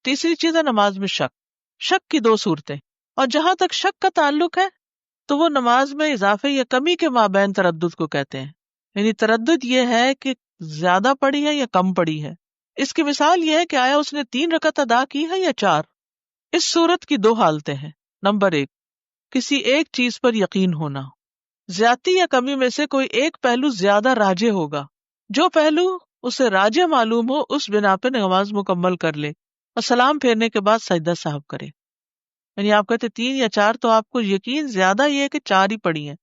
تیسری چیز ہے نماز میں شک. شک کی دو صورتیں، اور جہاں تک شک کا تعلق ہے تو وہ نماز میں اضافے یا کمی کے مابین تردد کو کہتے ہیں. یعنی تردد یہ ہے کہ زیادہ پڑھی ہے یا کم پڑھی ہے. اس کی مثال یہ ہے کہ آیا اس نے 3 رکعت ادا کی ہے یا 4. اس صورت کی 2 حالتیں ہیں. نمبر 1، کسی ایک چیز پر یقین ہونا. زیادتی یا کمی میں سے کوئی ایک پہلو زیادہ راجح ہوگا. جو پہلو اسے راجح معلوم ہو اس بنا پہ نماز مکمل کر لے اور سلام پھیرنے کے بعد سجدہ سہو کرے. یعنی آپ کہتے 3 یا 4 تو آپ کو یقین زیادہ یہ ہے کہ 4 ہی پڑھی ہیں،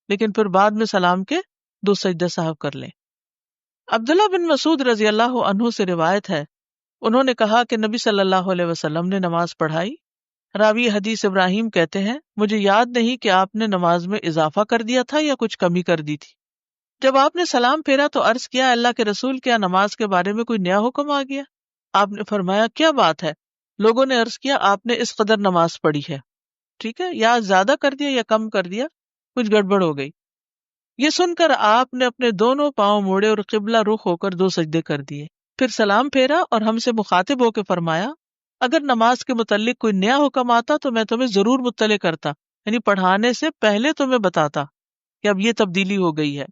لیکن پھر بعد میں سلام کے 2 سجدہ سہو کر لیں. عبداللہ بن مسعود رضی اللہ عنہ سے روایت ہے، انہوں نے کہا کہ نبی صلی اللہ علیہ وسلم نے نماز پڑھائی. راوی حدیث ابراہیم کہتے ہیں مجھے یاد نہیں کہ آپ نے نماز میں اضافہ کر دیا تھا یا کچھ کمی کر دی تھی. جب آپ نے سلام پھیرا تو عرض کیا اللہ کے رسول کیا نماز کے بارے میں کوئی نیا حکم آ گیا؟ آپ نے فرمایا کیا بات ہے؟ لوگوں نے عرض کیا آپ نے اس قدر نماز پڑھی ہے. ٹھیک ہے، یا زیادہ کر دیا یا کم کر دیا، کچھ گڑبڑ ہو گئی. یہ سن کر آپ نے اپنے دونوں پاؤں موڑے اور قبلہ رخ ہو کر 2 سجدے کر دیے، پھر سلام پھیرا اور ہم سے مخاطب ہو کے فرمایا اگر نماز کے متعلق کوئی نیا حکم آتا تو میں تمہیں ضرور مطلع کرتا، یعنی پڑھانے سے پہلے تمہیں بتاتا کہ اب یہ تبدیلی ہو گئی ہے.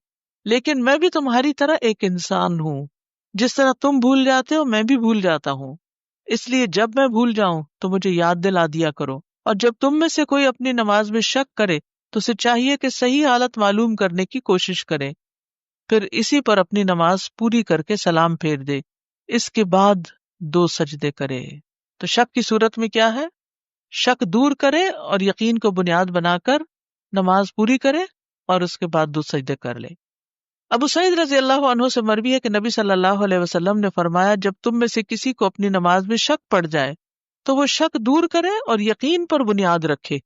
لیکن میں بھی تمہاری طرح ایک انسان ہوں، جس طرح تم بھول جاتے ہو میں بھی بھول جاتا ہوں، اس لیے جب میں بھول جاؤں تو مجھے یاد دلا دیا کرو. اور جب تم میں سے کوئی اپنی نماز میں شک کرے تو اسے چاہیے کہ صحیح حالت معلوم کرنے کی کوشش کرے، پھر اسی پر اپنی نماز پوری کر کے سلام پھیر دے، اس کے بعد 2 سجدے کرے. تو شک کی صورت میں کیا ہے؟ شک دور کرے اور یقین کو بنیاد بنا کر نماز پوری کرے اور اس کے بعد 2 سجدے کر لے. ابو سعید رضی اللہ عنہ سے مروی ہے کہ نبی صلی اللہ علیہ وسلم نے فرمایا جب تم میں سے کسی کو اپنی نماز میں شک پڑ جائے تو وہ شک دور کرے اور یقین پر بنیاد رکھے.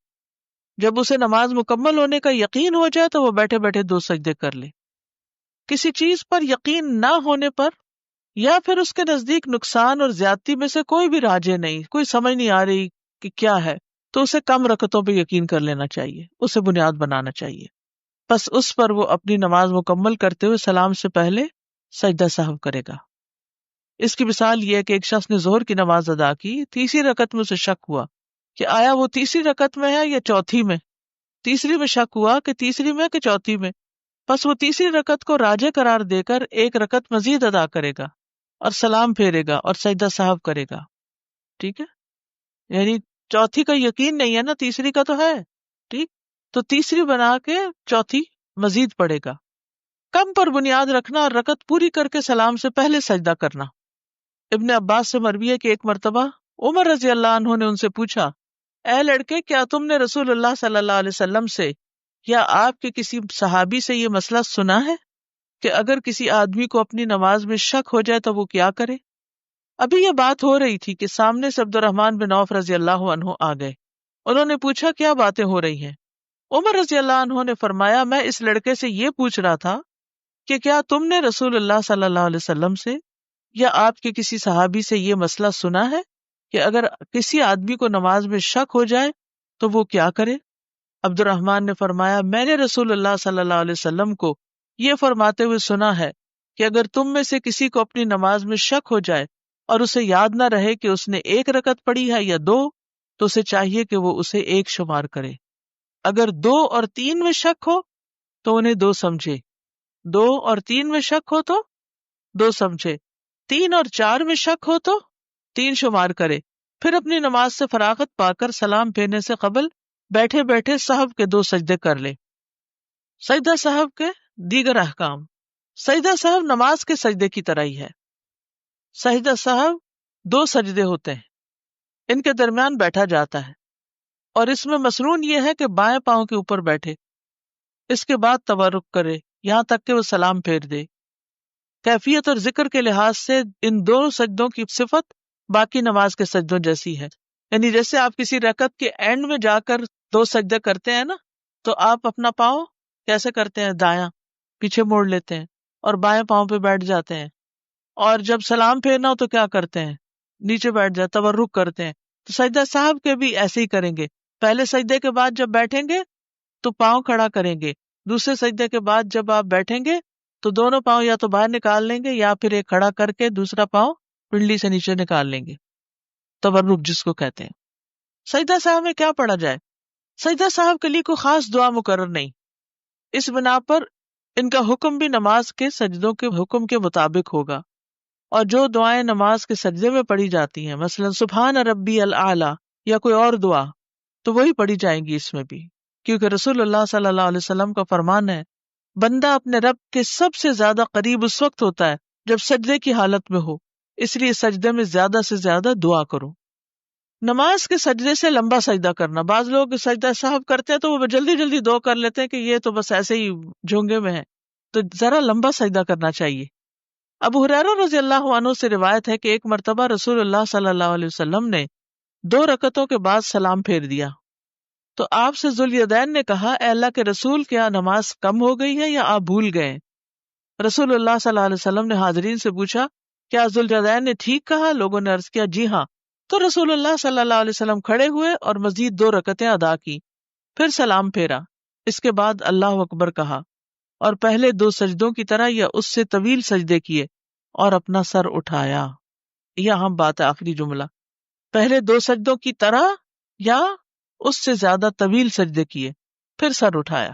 جب اسے نماز مکمل ہونے کا یقین ہو جائے تو وہ بیٹھے بیٹھے 2 سجدے کر لے. کسی چیز پر یقین نہ ہونے پر یا پھر اس کے نزدیک نقصان اور زیادتی میں سے کوئی بھی راجے نہیں، کوئی سمجھ نہیں آ رہی کہ کیا ہے، تو اسے کم رکعتوں پہ یقین کر لینا چاہیے، اسے بنیاد بنانا چاہیے. بس اس پر وہ اپنی نماز مکمل کرتے ہوئے سلام سے پہلے سجدہ سہو کرے گا. اس کی مثال یہ ہے کہ ایک شخص نے ظہر کی نماز ادا کی، تیسری رکعت میں اسے شک ہوا کہ آیا وہ تیسری رکعت میں ہے یا چوتھی میں. تیسری میں شک ہوا کہ تیسری میں کہ چوتھی میں، پس وہ تیسری رکعت کو راجح قرار دے کر 1 رکعت مزید ادا کرے گا اور سلام پھیرے گا اور سجدہ سہو کرے گا. ٹھیک ہے، یعنی چوتھی کا یقین نہیں ہے نا، تیسری کا تو ہے. ٹھیک، تو تیسری بنا کے چوتھی مزید پڑے گا. کم پر بنیاد رکھنا اور رکعت پوری کر کے سلام سے پہلے سجدہ کرنا. ابن عباس سے مروی ہے کہ ایک مرتبہ عمر رضی اللہ عنہ نے ان سے پوچھا اے لڑکے کیا تم نے رسول اللہ صلی اللہ علیہ وسلم سے یا آپ کے کسی صحابی سے یہ مسئلہ سنا ہے کہ اگر کسی آدمی کو اپنی نماز میں شک ہو جائے تو وہ کیا کرے؟ ابھی یہ بات ہو رہی تھی کہ سامنے سے عبد الرحمن بن عوف رضی اللہ عنہ آ گئے. انہوں نے پوچھا کیا باتیں ہو رہی ہیں؟ عمر رضی اللہ عنہ نے فرمایا میں اس لڑکے سے یہ پوچھ رہا تھا کہ کیا تم نے رسول اللہ صلی اللہ علیہ وسلم سے یا آپ کے کسی صحابی سے یہ مسئلہ سنا ہے کہ اگر کسی آدمی کو نماز میں شک ہو جائے تو وہ کیا کرے؟ عبد الرحمن نے فرمایا میں نے رسول اللہ صلی اللہ علیہ وسلم کو یہ فرماتے ہوئے سنا ہے کہ اگر تم میں سے کسی کو اپنی نماز میں شک ہو جائے اور اسے یاد نہ رہے کہ اس نے 1 رکعت پڑھی ہے یا 2 تو اسے چاہیے کہ وہ اسے 1 شمار کرے. اگر 2 اور 3 میں شک ہو تو انہیں 2 سمجھے، 2 اور 3 میں شک ہو تو 2 سمجھے، 3 اور 4 میں شک ہو تو 3 شمار کرے. پھر اپنی نماز سے فراغت پا کر سلام پھیرنے سے قبل بیٹھے بیٹھے سہو کے 2 سجدے کر لے. سجدہ سہو کے دیگر احکام. سجدہ سہو نماز کے سجدے کی طرح ہی ہے. سجدہ سہو 2 سجدے ہوتے ہیں، ان کے درمیان بیٹھا جاتا ہے اور اس میں مسنون یہ ہے کہ بائیں پاؤں کے اوپر بیٹھے، اس کے بعد تورک کرے یہاں تک کہ وہ سلام پھیر دے. کیفیت اور ذکر کے لحاظ سے ان 2 سجدوں کی صفت باقی نماز کے سجدوں جیسی ہے. یعنی جیسے آپ کسی رکعت کے اینڈ میں جا کر 2 سجدے کرتے ہیں نا، تو آپ اپنا پاؤں کیسے کرتے ہیں؟ دایاں پیچھے موڑ لیتے ہیں اور بائیں پاؤں پہ بیٹھ جاتے ہیں، اور جب سلام پھیرنا ہو تو کیا کرتے ہیں؟ نیچے بیٹھ جاتے، تورک کرتے ہیں. تو سجدہ صاحب کے بھی ایسے ہی کریں گے. پہلے سجدے کے بعد جب بیٹھیں گے تو پاؤں کھڑا کریں گے، دوسرے سجدے کے بعد جب آپ بیٹھیں گے تو دونوں پاؤں یا تو باہر نکال لیں گے یا پھر ایک کھڑا کر کے دوسرا پاؤں پنڈلی سے نیچے نکال لیں گے. تورک جس کو کہتے ہیں۔ سجدہ صاحب میں کیا پڑھا جائے؟ سجدہ صاحب کے لیے کوئی خاص دعا مقرر نہیں، اس بنا پر ان کا حکم بھی نماز کے سجدوں کے حکم کے مطابق ہوگا، اور جو دعائیں نماز کے سجدے میں پڑھی جاتی ہیں، مثلا سبحان ربی الاعلی یا کوئی اور دعا، تو وہی پڑھی جائیں گی اس میں بھی، کیونکہ رسول اللہ صلی اللہ علیہ وسلم کا فرمان ہے بندہ اپنے رب کے سب سے زیادہ قریب اس وقت ہوتا ہے جب سجدے کی حالت میں ہو، اس لیے سجدے میں زیادہ سے زیادہ دعا کرو۔ نماز کے سجدے سے لمبا سجدہ کرنا، بعض لوگ سجدہ صاحب کرتے ہیں تو وہ جلدی جلدی دعا کر لیتے ہیں کہ یہ تو بس ایسے ہی جھونگے میں ہے، تو ذرا لمبا سجدہ کرنا چاہیے۔ ابو ہریرہ رضی اللہ عنہ سے روایت ہے کہ ایک مرتبہ رسول اللہ صلی اللہ علیہ وسلم نے 2 رکعتوں کے بعد سلام پھیر دیا، تو آپ سے ذوالیدین نے کہا اے اللہ کے رسول، کیا نماز کم ہو گئی ہے یا آپ بھول گئے؟ رسول اللہ صلی اللہ علیہ وسلم نے حاضرین سے پوچھا کیا ذوالیدین نے ٹھیک کہا؟ لوگوں نے عرض کیا جی ہاں۔ تو رسول اللہ صلی اللہ علیہ وسلم کھڑے ہوئے اور مزید 2 رکعتیں ادا کی، پھر سلام پھیرا، اس کے بعد اللہ اکبر کہا، اور پہلے 2 سجدوں کی طرح یا اس سے طویل سجدے کیے اور اپنا سر اٹھایا۔ یہ اہم بات ہے، آخری جملہ، پہلے 2 سجدوں کی طرح یا اس سے زیادہ طویل سجدے کیے پھر سر اٹھایا۔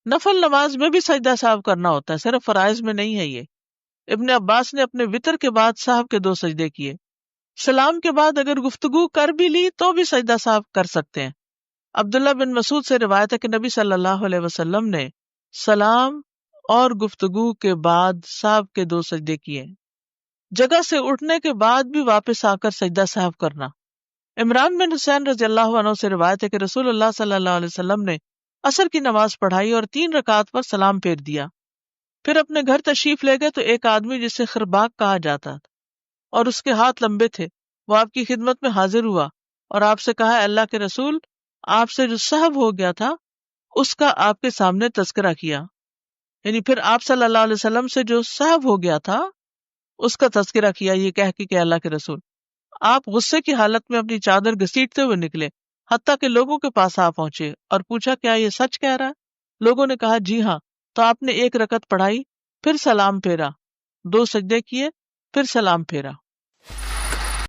نفل نماز میں بھی سجدہ صاحب کرنا ہوتا ہے، صرف فرائض میں نہیں ہے یہ۔ ابن عباس نے اپنے وطر کے بعد صاحب کے 2 سجدے کیے، سلام کے بعد اگر گفتگو کر بھی لی تو بھی سجدہ صاحب کر سکتے ہیں۔ عبداللہ بن مسعود سے روایت ہے کہ نبی صلی اللہ علیہ وسلم نے سلام اور گفتگو کے بعد صاحب کے 2 سجدے کیے۔ جگہ سے اٹھنے کے بعد بھی واپس آ کر سجدہ صاحب کرنا۔ عمران بن حسین رضی اللہ عنہ سے روایت ہے کہ رسول اللہ صلی اللہ علیہ وسلم نے عصر کی نماز پڑھائی اور 3 رکعات پر سلام پھیر دیا، پھر اپنے گھر تشریف لے گئے تو ایک آدمی جسے خرباق کہا جاتا تھا اور اس کے ہاتھ لمبے تھے، وہ آپ کی خدمت میں حاضر ہوا اور آپ سے کہا اللہ کے رسول، آپ سے جو سہو ہو گیا تھا اس کا آپ کے سامنے تذکرہ کیا، یعنی پھر آپ صلی اللہ علیہ وسلم سے جو سہو ہو گیا تھا اس کا تذکرہ کیا، یہ کہہ کے کہ اللہ کے رسول، آپ غصے کی حالت میں اپنی چادر گھسیٹتے ہوئے نکلے حتیٰ کہ لوگوں کے پاس آ پہنچے اور پوچھا کیا یہ سچ کہہ رہا ہے؟ لوگوں نے کہا جی ہاں، تو آپ نے 1 رکعت پڑھائی، پھر سلام پھیرا، 2 سجدے کیے، پھر سلام پھیرا۔